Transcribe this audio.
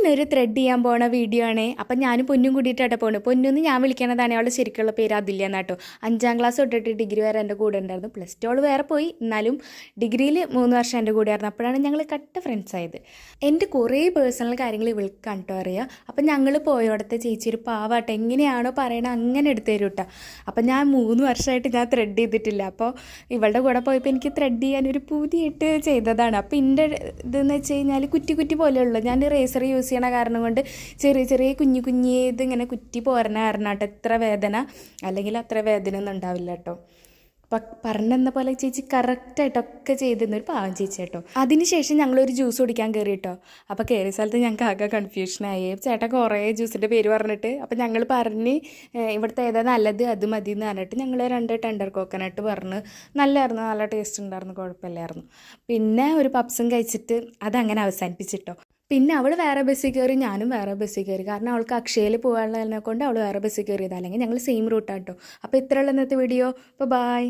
ഇന്നൊരു ത്രെഡ് ചെയ്യാൻ പോണ വീഡിയോ ആണ്. അപ്പം ഞാനും പൊന്നും കൂടിയിട്ടാണ് പോണത്. പൊന്നെന്ന് ഞാൻ വിളിക്കണതാണ്, അവളുടെ ശരിക്കുള്ള പേര് അതില്ല എന്നാട്ടോ. 5ാം ക്ലാസ് തൊട്ടിട്ട് ഡിഗ്രി വരെ എൻ്റെ കൂടെ ഉണ്ടായിരുന്നു. +2 അവൾ വേറെ പോയി, എന്നാലും ഡിഗ്രിയിൽ 3 വർഷം എൻ്റെ കൂടെ ആയിരുന്നു. അപ്പോഴാണ് ഞങ്ങൾ കട്ട ഫ്രണ്ട്സ് ആയത്. എൻ്റെ കുറേ പേഴ്സണൽ കാര്യങ്ങൾ ഇവൾക്ക് കണ്ടോ അറിയാം. അപ്പം ഞങ്ങൾ പോയോടത്തെ ചേച്ചി ഒരു പാവാട്ടോ, എങ്ങനെയാണോ പറയണത് അങ്ങനെ എടുത്തു തരും കേട്ടോ. അപ്പം ഞാൻ 3 വർഷമായിട്ട് ഞാൻ ത്രെഡ് ചെയ്തിട്ടില്ല. അപ്പോൾ ഇവളുടെ കൂടെ പോയപ്പോൾ എനിക്ക് ത്രെഡ് ചെയ്യാനൊരു പുതിയിട്ട് ചെയ്തതാണ്. അപ്പോൾ എൻ്റെ ഇതെന്ന് വെച്ച് കഴിഞ്ഞാൽ കുറ്റി കുറ്റി പോലെയുള്ളൂ. ഞാൻ റേസർ യൂസ് ചെയ്യണ കാരണം കൊണ്ട് ചെറിയ ചെറിയ കുഞ്ഞി ഇതിങ്ങനെ കുറ്റി പോരണ കാരണം കേട്ടോ എത്ര വേദന, അല്ലെങ്കിൽ അത്ര വേദന ഒന്നും ഉണ്ടാവില്ല കേട്ടോ. പറഞ്ഞെന്ന പോലെ ചേച്ചി കറക്റ്റായിട്ടൊക്കെ ചെയ്തിരുന്നൊരു പാവം ചേച്ചി കേട്ടോ. അതിനുശേഷം ഞങ്ങളൊരു ജ്യൂസ് കുടിക്കാൻ കയറി കേട്ടോ. അപ്പോൾ കയറിയ സ്ഥലത്ത് ഞങ്ങൾക്ക് ആകെ കൺഫ്യൂഷനായി. ചേട്ടൻ കുറേ ജ്യൂസിൻ്റെ പേര് പറഞ്ഞിട്ട്, അപ്പോൾ ഞങ്ങൾ പറഞ്ഞ് ഇവിടുത്തെ ഏതാ നല്ലത് അത് മതി എന്ന് പറഞ്ഞിട്ട് ഞങ്ങൾ 2 ടെൻഡർ കോക്കനട്ട് പറഞ്ഞ് നല്ലതായിരുന്നു, നല്ല ടേസ്റ്റ് ഉണ്ടായിരുന്നു, കുഴപ്പമില്ലായിരുന്നു. പിന്നെ ഒരു പപ്സും കഴിച്ചിട്ട് അതങ്ങനെ അവസാനിപ്പിച്ചിട്ടോ. പിന്നെ അവൾ വേറെ ബസ്സിൽ കയറി, ഞാനും വേറെ ബസ്സിൽ കയറി. കാരണം അവൾക്ക് അക്ഷയയിൽ പോകാനുള്ളതിനെ കൊണ്ട് അവൾ വേറെ ബസ്സിൽ കയറിയത്, അല്ലെങ്കിൽ ഞങ്ങൾ സെയിം റൂട്ടാണ് കേട്ടോ. അപ്പോൾ ഇത്രയുള്ള ഇന്നത്തെ വീഡിയോ. അപ്പോൾ ബായ്.